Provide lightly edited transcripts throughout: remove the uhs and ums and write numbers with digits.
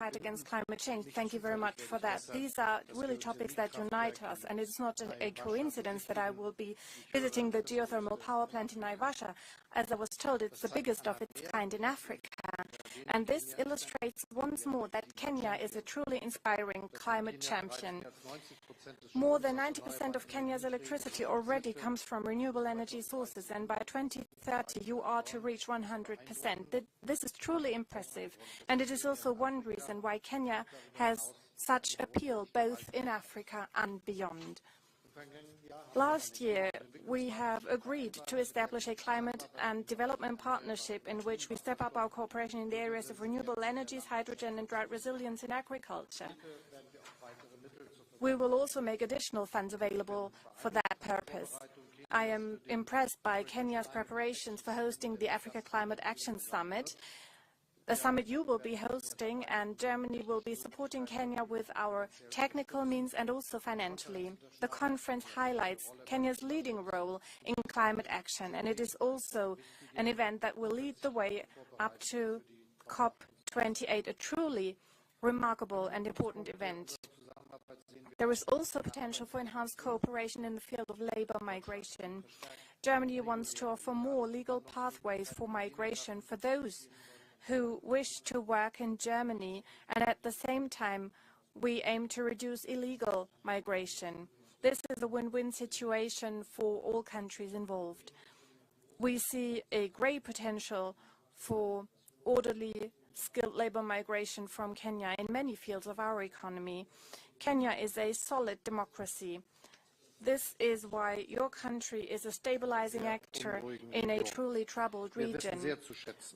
fight against climate change. Thank you very much for that. These are really topics that unite us, and it's not a coincidence that I will be visiting the geothermal power plant in Naivasha. As I was told, it's the biggest of its kind in Africa. And this illustrates once more that Kenya is a truly inspiring climate champion. More than 90% of Kenya's electricity already comes from renewable energy sources, and by 2030 you are to reach 100%. This is truly impressive, and it is also one reason why Kenya has such appeal both in Africa and beyond. Last year, we have agreed to establish a climate and development partnership in which we step up our cooperation in the areas of renewable energies, hydrogen and drought resilience in agriculture. We will also make additional funds available for that purpose. I am impressed by Kenya's preparations for hosting the Africa Climate Action Summit. The summit you will be hosting, and Germany will be supporting Kenya with our technical means and also financially. The conference highlights Kenya's leading role in climate action, and it is also an event that will lead the way up to COP28, a truly remarkable and important event. There is also potential for enhanced cooperation in the field of labor migration. Germany wants to offer more legal pathways for migration for those who wish to work in Germany, and at the same time we aim to reduce illegal migration. This is a win-win situation for all countries involved. We see a great potential for orderly, skilled labor migration from Kenya in many fields of our economy. Kenya is a solid democracy. This is why your country is a stabilizing actor in a truly troubled region.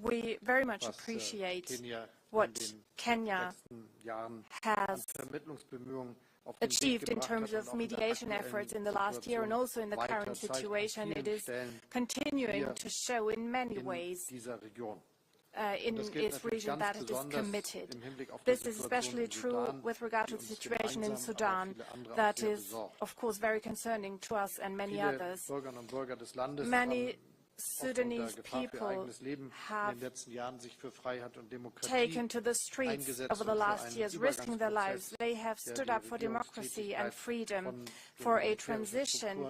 We very much appreciate what Kenya has achieved in terms of mediation efforts in the last year, and also in the current situation. It is continuing to show in many ways in its region that it is committed. This is especially true with regard to the situation in Sudan, that is, of course, very concerning to us and many others. Many Sudanese people have taken to the streets over the last years, risking their lives. They have stood up for democracy and freedom, for a transition,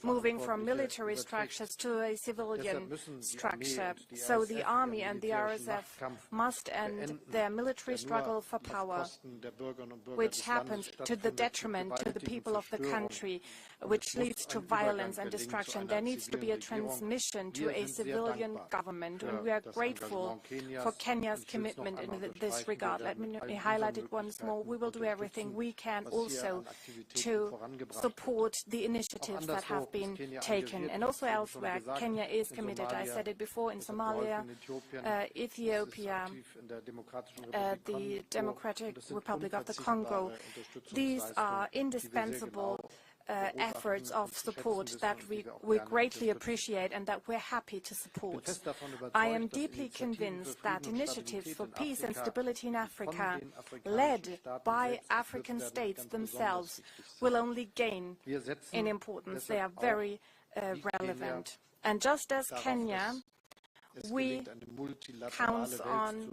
moving from military structures to a civilian structure. So the army and the RSF must end their military struggle for power, which happens to the detriment to the people of the country, which leads to violence and destruction. There needs to be a transmission to a civilian government, and we are grateful for Kenya's commitment in this regard. Let me highlight it once more. We will do everything we can also to support the initiatives that have been taken. And also elsewhere, Kenya is committed. I said it before, in Somalia, Ethiopia, the Democratic Republic of the Congo. These are indispensable efforts of support that we greatly appreciate and that we're happy to support. I am deeply convinced that initiatives for peace and stability in Africa, led by African states themselves, will only gain in importance. They are very relevant. And just as Kenya, we count on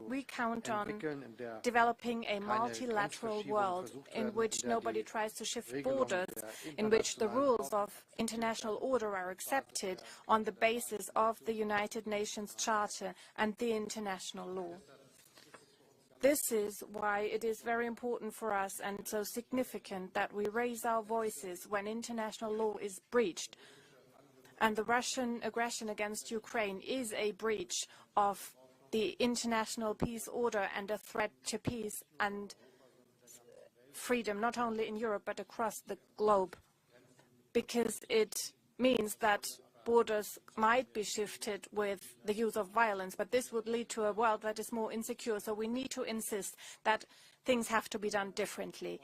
developing a multilateral world in which nobody tries to shift borders, in which the rules of international order are accepted on the basis of the United Nations Charter and the international law. This is why it is very important for us and so significant that we raise our voices when international law is breached. And the Russian aggression against Ukraine is a breach of the international peace order and a threat to peace and freedom, not only in Europe but across the globe, because it means that borders might be shifted with the use of violence, but this would lead to a world that is more insecure. So we need to insist that things have to be done differently.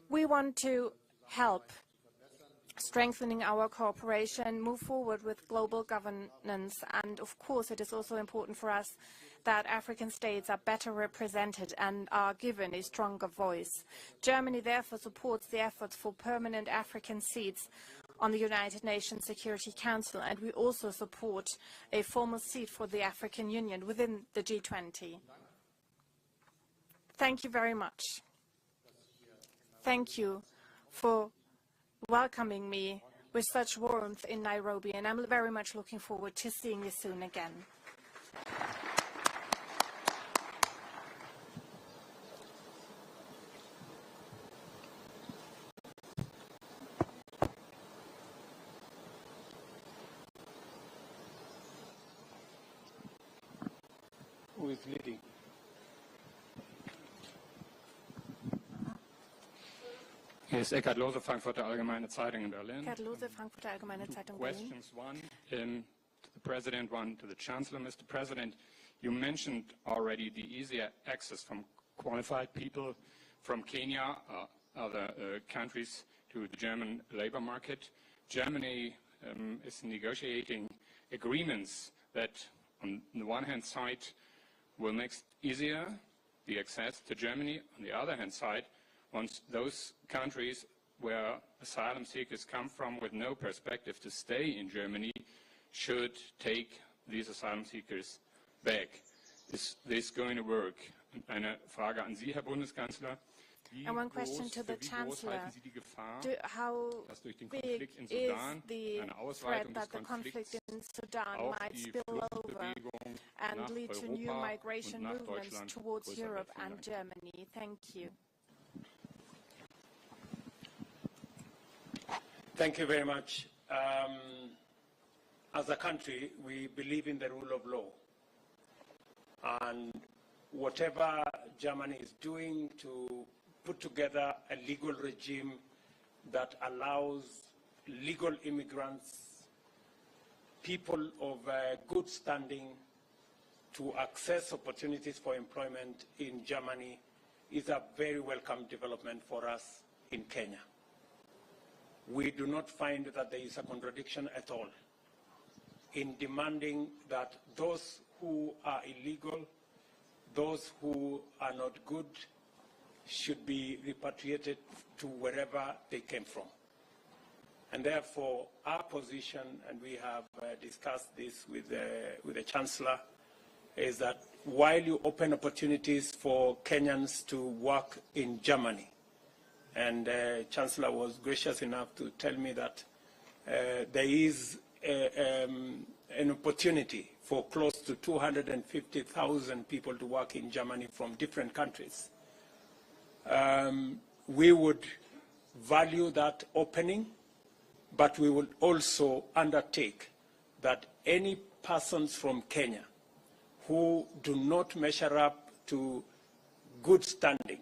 We want to help strengthening our cooperation, move forward with global governance, and of course it is also important for us that African states are better represented and are given a stronger voice. Germany therefore supports the efforts for permanent African seats on the United Nations Security Council, and we also support a formal seat for the African Union within the G20. Thank you very much. Thank you for welcoming me with such warmth in Nairobi, and I'm very much looking forward to seeing you soon again. Who is leading? Hier ist Eckhard Lose, Frankfurter Allgemeine Zeitung in Berlin. Eckhard Lose, Frankfurter Allgemeine Zeitung, Berlin. Questions, one to the President, one to the Chancellor. Mr. President, you mentioned already the easier access from qualified people from Kenya or other countries to the German labor market. Germany is negotiating agreements that, on the one hand side, will make easier the access to Germany. On the other hand side, once those countries where asylum seekers come from with no perspective to stay in Germany should take these asylum seekers back. Is this going to work? Eine Frage an Sie, Herr Bundeskanzler. And one question to the Chancellor. How big is the threat that the conflict in Sudan might spill over and lead to new migration movements towards Europe and Germany? Thank you. Thank you very much. As a country, we believe in the rule of law. And whatever Germany is doing to put together a legal regime that allows legal immigrants, people of good standing, to access opportunities for employment in Germany is a very welcome development for us in Kenya. We do not find that there is a contradiction at all in demanding that those who are illegal, those who are not good, should be repatriated to wherever they came from. And therefore, our position, and we have discussed this with the Chancellor, is that while you open opportunities for Kenyans to work in Germany, and Chancellor was gracious enough to tell me that there is an opportunity for close to 250,000 people to work in Germany from different countries. We would value that opening, but we will also undertake that any persons from Kenya who do not measure up to good standing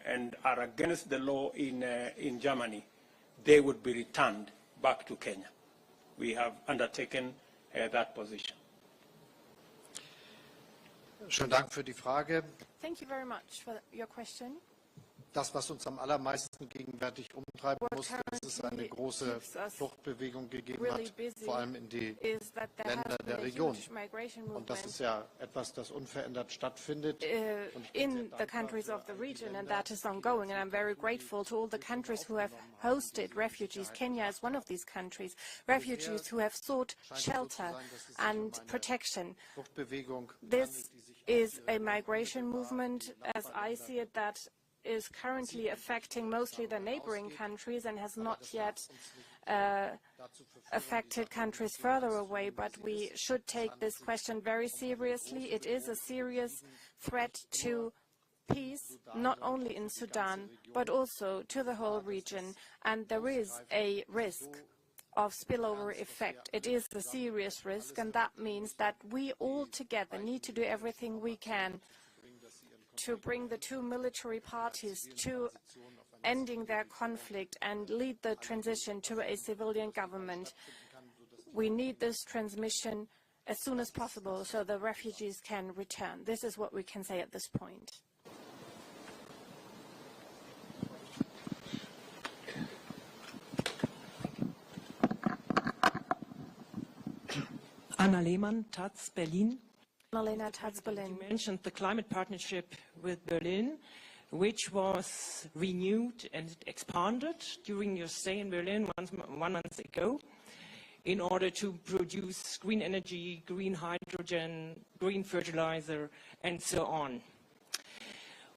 and are against the law in Germany, they would be returned back to Kenya. We have undertaken that position. Schönen Dank für die Frage. Thank you very much for your question. Das, was uns am allermeisten gegenwärtig umtreiben muss, ist, dass es eine große Fluchtbewegung gegeben hat, vor allem in die Länder der Region. Und das ist ja etwas, das unverändert stattfindet. In the countries of the region, and that is ongoing. And I'm very grateful to all the countries who have hosted refugees. Kenya is one of these countries. Refugees who have sought shelter and protection. This is a migration movement, as I see it, that is currently affecting mostly the neighboring countries and has not yet affected countries further away, but we should take this question very seriously. It is a serious threat to peace, not only in Sudan, but also to the whole region, and there is a risk of spillover effect. It is a serious risk, and that means that we all together need to do everything we can to bring the two military parties to ending their conflict and lead the transition to a civilian government. We need this transmission as soon as possible so the refugees can return. This is what we can say at this point. Anna Lehmann, Taz, Berlin. You mentioned the climate partnership with Berlin, which was renewed and expanded during your stay in Berlin 1 month ago in order to produce green energy, green hydrogen, green fertilizer, and so on.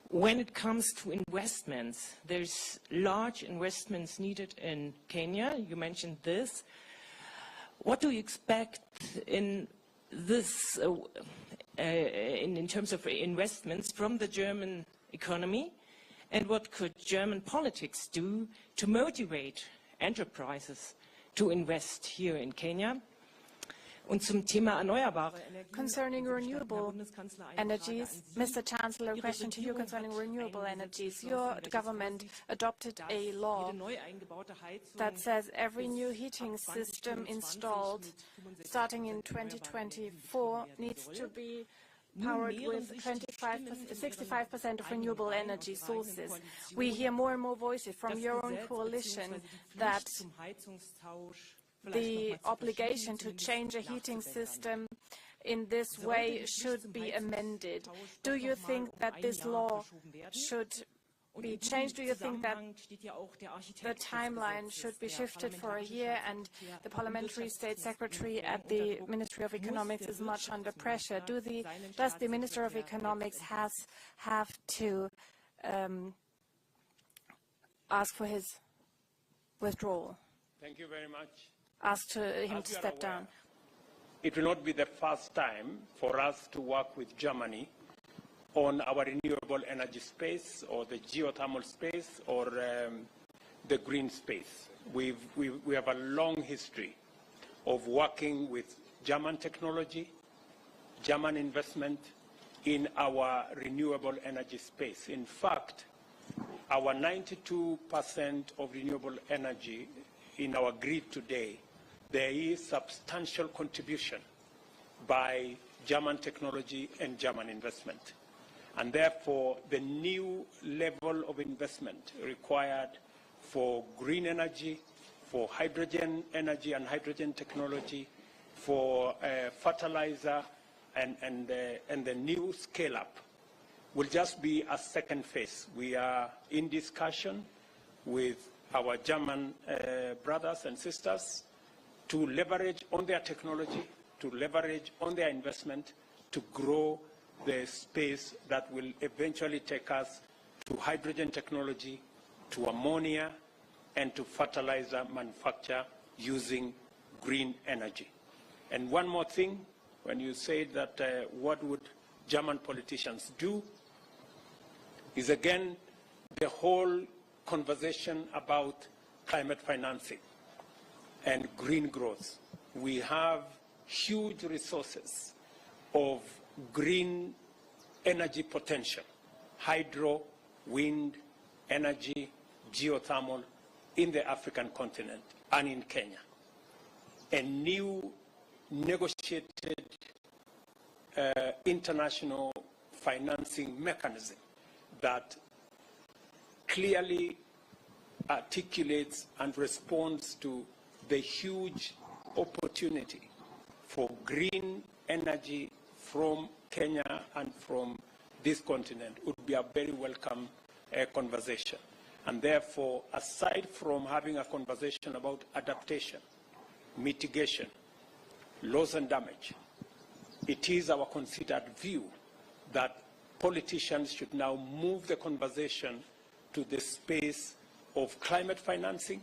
When it comes to investments, there's large investments needed in Kenya. You mentioned this. What do you expect in this, in terms of investments from the German economy? And what could German politics do to motivate enterprises to invest here in Kenya? Und zum Thema erneuerbare Energien. Concerning renewable energies, Mr. Chancellor, a question to you concerning renewable energies. Your government adopted a law that says every new heating system installed starting in 2024 needs to be powered with 65% of renewable energy sources. We hear more and more voices from your own coalition that the obligation to change a heating system in this way should be amended. Do you think that this law should be changed? Do you think that the timeline should be shifted for a year? And the parliamentary state secretary at the Ministry of Economics is much under pressure. Does the Minister of Economics have to ask for his withdrawal? Thank you very much. Ask him to step down. It will not be the first time for us to work with Germany on our renewable energy space or the geothermal space or the green space. We have a long history of working with German technology, German investment in our renewable energy space. In fact, our 92% of renewable energy in our grid today, there is substantial contribution by German technology and German investment. And therefore, the new level of investment required for green energy, for hydrogen energy and hydrogen technology, for fertilizer and the new scale-up will just be a second phase. We are in discussion with our German brothers and sisters to leverage on their technology, to leverage on their investment, to grow the space that will eventually take us to hydrogen technology, to ammonia, and to fertilizer manufacture using green energy. And one more thing, when you say that what would German politicians do, is again the whole conversation about climate financing and green growth. We have huge resources of green energy potential, hydro, wind, energy, geothermal in the African continent and in Kenya. A new negotiated international financing mechanism that clearly articulates and responds to the huge opportunity for green energy from Kenya and from this continent would be a very welcome conversation. And therefore, aside from having a conversation about adaptation, mitigation, loss and damage, it is our considered view that politicians should now move the conversation to the space of climate financing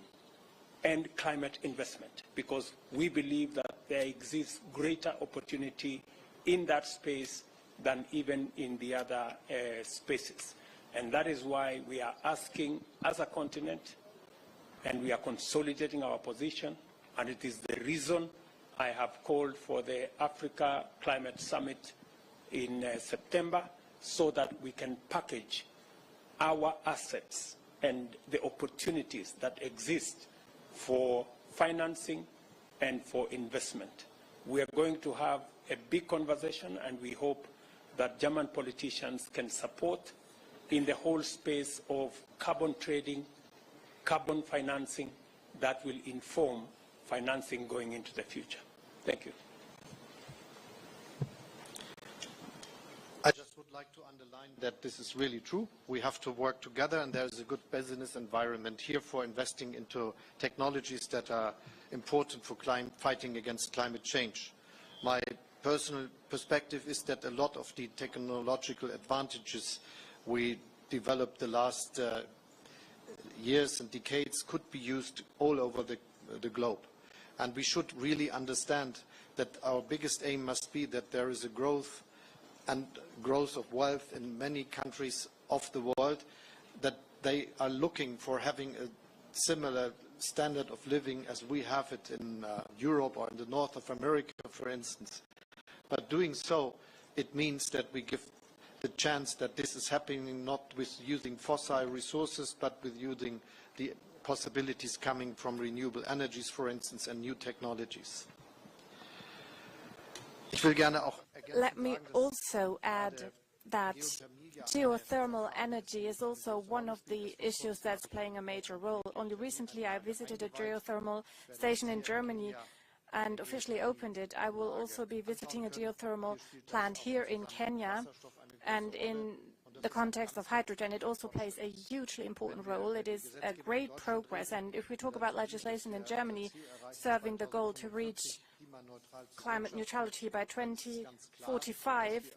and climate investment, because we believe that there exists greater opportunity in that space than even in the other spaces. And that is why we are asking as a continent, and we are consolidating our position, and it is the reason I have called for the Africa Climate Summit in September, so that we can package our assets and the opportunities that exist for financing and for investment. We are going to have a big conversation, and we hope that German politicians can support in the whole space of carbon trading, carbon financing that will inform financing going into the future. Thank you. I just would like to underline that this is really true. We have to work together, and there's a good business environment here for investing into technologies that are important for fighting against climate change. My personal perspective is that a lot of the technological advantages we developed the last years and decades could be used all over the globe. And we should really understand that our biggest aim must be that there is a growth of wealth in many countries of the world, that they are looking for having a similar standard of living as we have it in Europe or in the north of America, for instance. But doing so, it means that we give the chance that this is happening not with using fossil resources, but with using the possibilities coming from renewable energies, for instance, and new technologies. Let me also add that geothermal energy is also one of the issues that's playing a major role. Only recently I visited a geothermal station in Germany and officially opened it. I will also be visiting a geothermal plant here in Kenya, and in the context of hydrogen, it also plays a hugely important role. It is a great progress, and if we talk about legislation in Germany serving the goal to reach climate neutrality by 2045,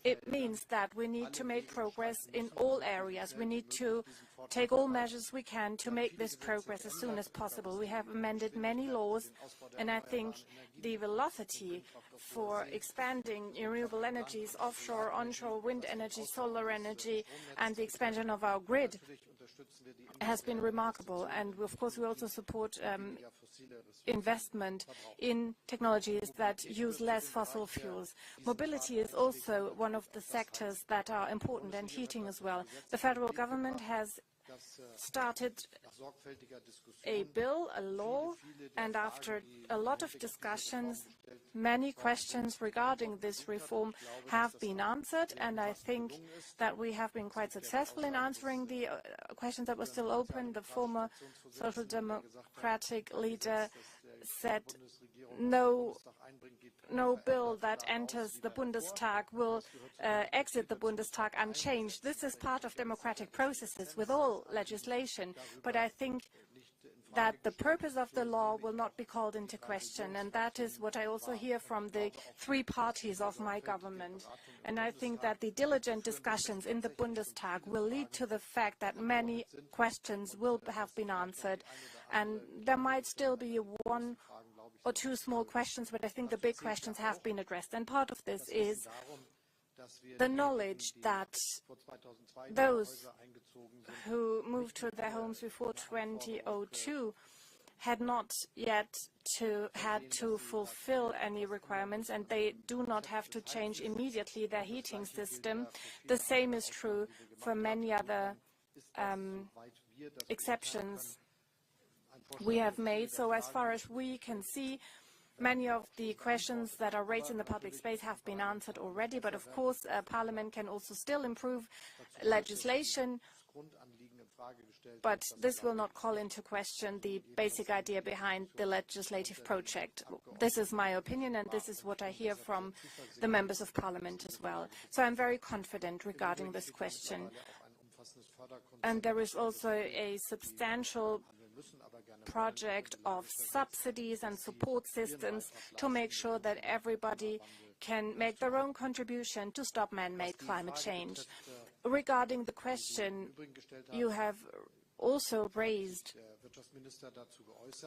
it means that we need to make progress in all areas. We need to take all measures we can to make this progress as soon as possible. We have amended many laws, and I think the velocity for expanding renewable energies, offshore, onshore, wind energy, solar energy, and the expansion of our grid has been remarkable. And of course we also support investment in technologies that use less fossil fuels. Mobility is also one of the sectors that are important, and heating as well. The federal government has started a bill, a law, and after a lot of discussions, many questions regarding this reform have been answered, and I think that we have been quite successful in answering the questions that were still open. The former Social Democratic leader said no bill that enters the Bundestag will exit the Bundestag unchanged. This is part of democratic processes with all legislation, but I think that the purpose of the law will not be called into question, and that is what I also hear from the three parties of my government. And I think that the diligent discussions in the Bundestag will lead to the fact that many questions will have been answered, and there might still be one or two small questions, but I think the big questions have been addressed. And part of this is the knowledge that those who moved to their homes before 2002 had not yet had to fulfill any requirements, and they do not have to change immediately their heating system. The same is true for many other exceptions we have made. So as far as we can see, many of the questions that are raised in the public space have been answered already, but of course Parliament can also still improve legislation, but this will not call into question the basic idea behind the legislative project. This is my opinion, and this is what I hear from the members of Parliament as well. So I'm very confident regarding this question. And there is also a substantial project of subsidies and support systems to make sure that everybody can make their own contribution to stop man-made climate change. Regarding the question you have also raised,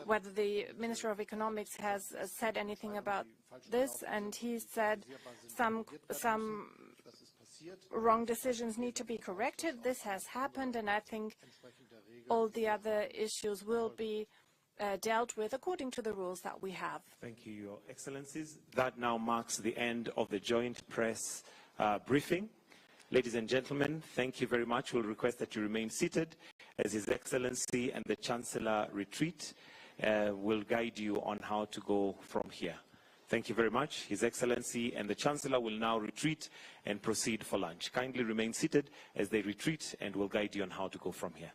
whether the Minister of Economics has said anything about this, and he said some wrong decisions need to be corrected. This has happened, and I think all the other issues will be dealt with according to the rules that we have. Thank you, Your Excellencies. That now marks the end of the joint press briefing. Ladies and gentlemen, thank you very much. We'll request that you remain seated as His Excellency and the Chancellor retreat. Will guide you on how to go from here. Thank you very much. His Excellency and the Chancellor will now retreat and proceed for lunch. Kindly remain seated as they retreat, and we'll guide you on how to go from here.